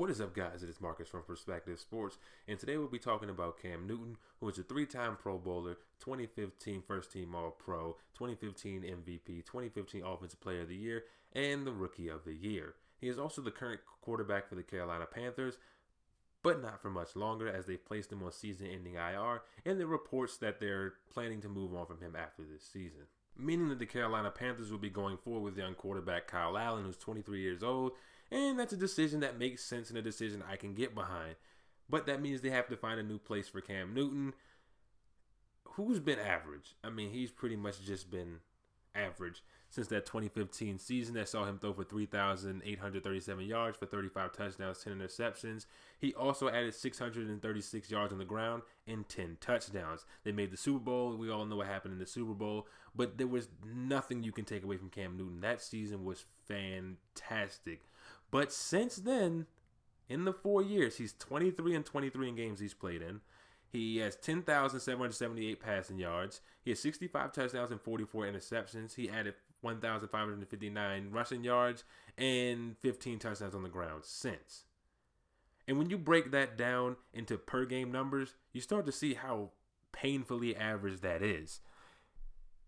What is up, guys? It is Marcus from Perspective Sports, and today we'll be talking about Cam Newton, who is a three-time Pro Bowler, 2015 First-Team All-Pro, 2015 MVP, 2015 Offensive Player of the Year, and the Rookie of the Year. He is also the current quarterback for the Carolina Panthers, but not for much longer, as they've placed him on season-ending IR, and there are reports that they're planning to move on from him after this season. Meaning that the Carolina Panthers will be going forward with young quarterback Kyle Allen, who's 23 years old, and that's a decision that makes sense and a decision I can get behind. But that means they have to find a new place for Cam Newton, who's been average. I mean, he's pretty much just been average since that 2015 season that saw him throw for 3,837 yards for 35 touchdowns, 10 interceptions. He also added 636 yards on the ground and 10 touchdowns. They made the Super Bowl. We all know what happened in the Super Bowl, but there was nothing you can take away from Cam Newton. That season was fantastic. But since then, in the 4 years, he's 23-23 in games he's played in. He has 10,778 passing yards. He has 65 touchdowns and 44 interceptions. He added 1,559 rushing yards and 15 touchdowns on the ground since. And when you break that down into per game numbers, you start to see how painfully average that is.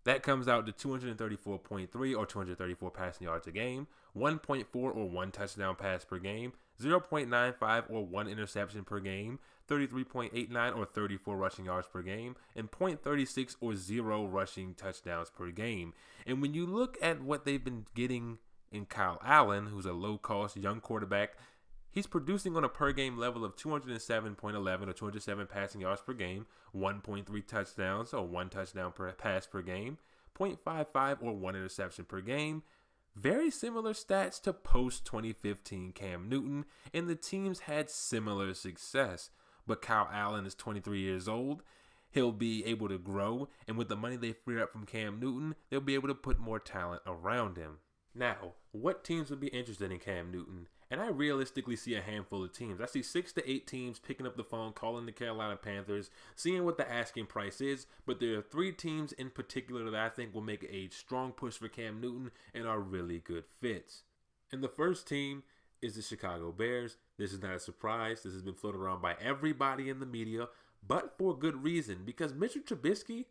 That comes out to 234.3 or 234 passing yards a game, 1.4 or 1 touchdown pass per game, 0.95 or 1 interception per game, 33.89 or 34 rushing yards per game, and 0.36 or 0 rushing touchdowns per game. And when you look at what they've been getting in Kyle Allen, who's a low-cost young quarterback, he's producing on a per-game level of 207.11 or 207 passing yards per game, 1.3 touchdowns or 1 touchdown per pass per game, 0.55 or 1 interception per game. Very similar stats to post-2015 Cam Newton, and the teams had similar success. But Kyle Allen is 23 years old. He'll be able to grow, and with the money they free up from Cam Newton, they'll be able to put more talent around him. Now, what teams would be interested in Cam Newton? And I realistically see a handful of teams. I see 6 to 8 teams picking up the phone, calling the Carolina Panthers, seeing what the asking price is. But there are 3 teams in particular that I think will make a strong push for Cam Newton and are really good fits. And the first team is the Chicago Bears. This is not a surprise. This has been floated around by everybody in the media, but for good reason, because Mitchell Trubisky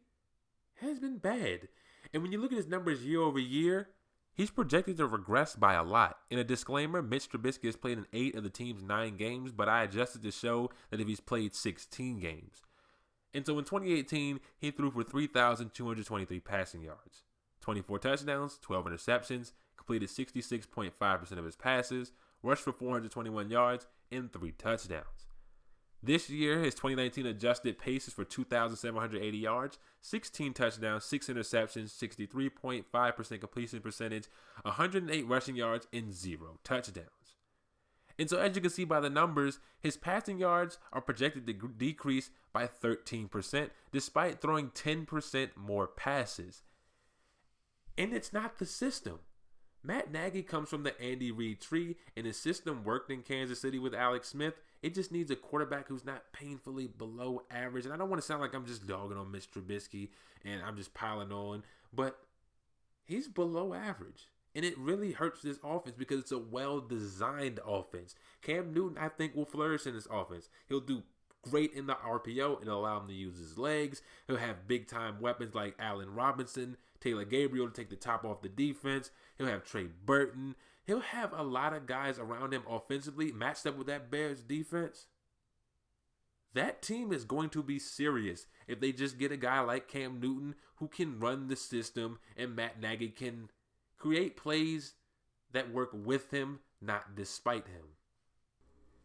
has been bad. And when you look at his numbers year over year, he's projected to regress by a lot. In a disclaimer, Mitch Trubisky has played in 8 of the team's 9 games, but I adjusted to show that if he's played 16 games. And so in 2018, he threw for 3,223 passing yards, 24 touchdowns, 12 interceptions, completed 66.5% of his passes, rushed for 421 yards, and 3 touchdowns. This year, his 2019 adjusted pace is for 2,780 yards, 16 touchdowns, 6 interceptions, 63.5% completion percentage, 108 rushing yards, and 0 touchdowns. And so as you can see by the numbers, his passing yards are projected to decrease by 13%, despite throwing 10% more passes. And it's not the system. Matt Nagy comes from the Andy Reid tree, and his system worked in Kansas City with Alex Smith. It just needs a quarterback who's not painfully below average. And I don't want to sound like I'm just dogging on Mitch Trubisky and I'm just piling on, but he's below average. And it really hurts this offense because it's a well-designed offense. Cam Newton, I think, will flourish in this offense. He'll do great in the RPO and allow him to use his legs. He'll have big-time weapons like Allen Robinson, Taylor Gabriel to take the top off the defense. He'll have Trey Burton. He'll have a lot of guys around him offensively matched up with that Bears defense. That team is going to be serious if they just get a guy like Cam Newton who can run the system and Matt Nagy can create plays that work with him, not despite him.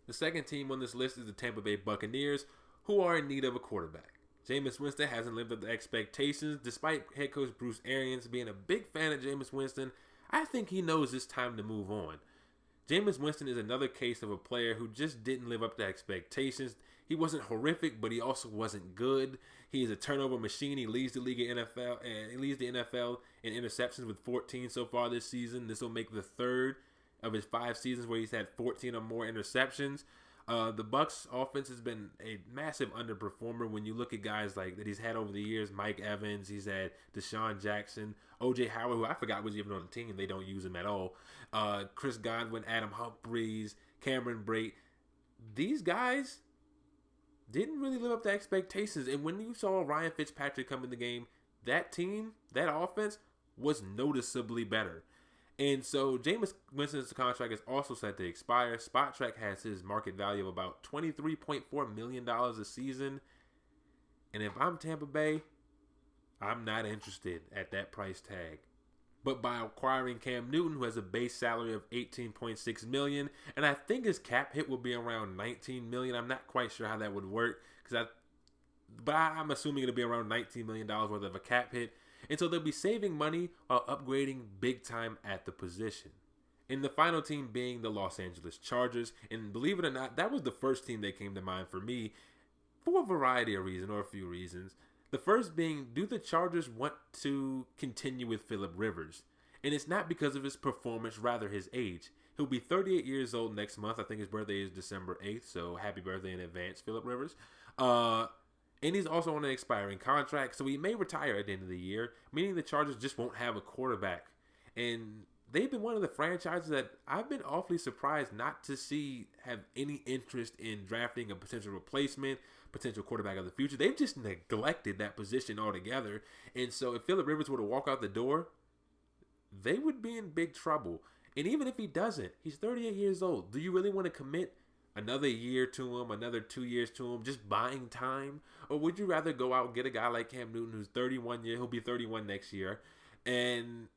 The second team on this list is the Tampa Bay Buccaneers, who are in need of a quarterback. Jameis Winston hasn't lived up to expectations, despite head coach Bruce Arians being a big fan of Jameis Winston. I think he knows it's time to move on. Jameis Winston is another case of a player who just didn't live up to expectations. He wasn't horrific, but he also wasn't good. He is a turnover machine. He leads the league in NFL, and he leads the NFL in interceptions with 14 so far this season. This will make the 3rd of his 5 seasons where he's had 14 or more interceptions. The Bucs offense has been a massive underperformer when you look at guys like that he's had over the years. Mike Evans, he's had Deshaun Jackson, O.J. Howard, who I forgot was even on the team. They don't use him at all. Chris Godwin, Adam Humphries, Cameron Brate. these guys didn't really live up to expectations. And when you saw Ryan Fitzpatrick come in the game, that team, that offense was noticeably better. And so Jameis Winston's contract is also set to expire. Spot-Track has his market value of about $23.4 million a season. And if I'm Tampa Bay, I'm not interested at that price tag. But by acquiring Cam Newton, who has a base salary of $18.6 million, and I think his cap hit will be around $19 million. I'm not quite sure how that would work, but I'm assuming it'll be around $19 million worth of a cap hit. And so they'll be saving money while upgrading big time at the position. And the final team being the Los Angeles Chargers. And believe it or not, that was the first team that came to mind for me for a variety of reasons, or a few reasons. The first being, do the Chargers want to continue with Phillip Rivers? And it's not because of his performance, rather his age. He'll be 38 years old next month. I think his birthday is December 8th, so happy birthday in advance, Phillip Rivers. And he's also on an expiring contract, so he may retire at the end of the year, meaning the Chargers just won't have a quarterback. And they've been one of the franchises that I've been awfully surprised not to see have any interest in drafting a potential replacement, potential quarterback of the future. They've just neglected that position altogether. And so if Phillip Rivers were to walk out the door, they would be in big trouble. And even if he doesn't, he's 38 years old. Do you really want to commit another year to him, another 2 years to him, just buying time? Or would you rather go out and get a guy like Cam Newton, who's 31 years, he'll be 31 next year, and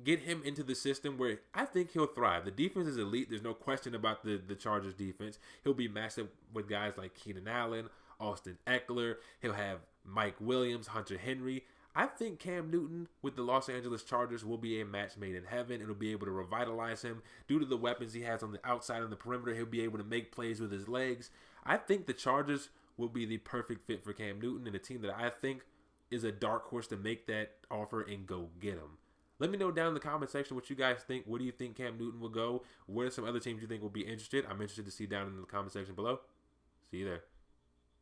get him into the system where I think he'll thrive? The defense is elite. There's no question about the Chargers defense. He'll be matched up with guys like Keenan Allen, Austin Eckler. He'll have Mike Williams, Hunter Henry. I think Cam Newton with the Los Angeles Chargers will be a match made in heaven. It'll be able to revitalize him. Due to the weapons he has on the outside and the perimeter, he'll be able to make plays with his legs. I think the Chargers will be the perfect fit for Cam Newton, and a team that I think is a dark horse to make that offer and go get him. Let me know down in the comment section what you guys think. Where do you think Cam Newton will go? What are some other teams you think will be interested? I'm interested to see down in the comment section below. See you there.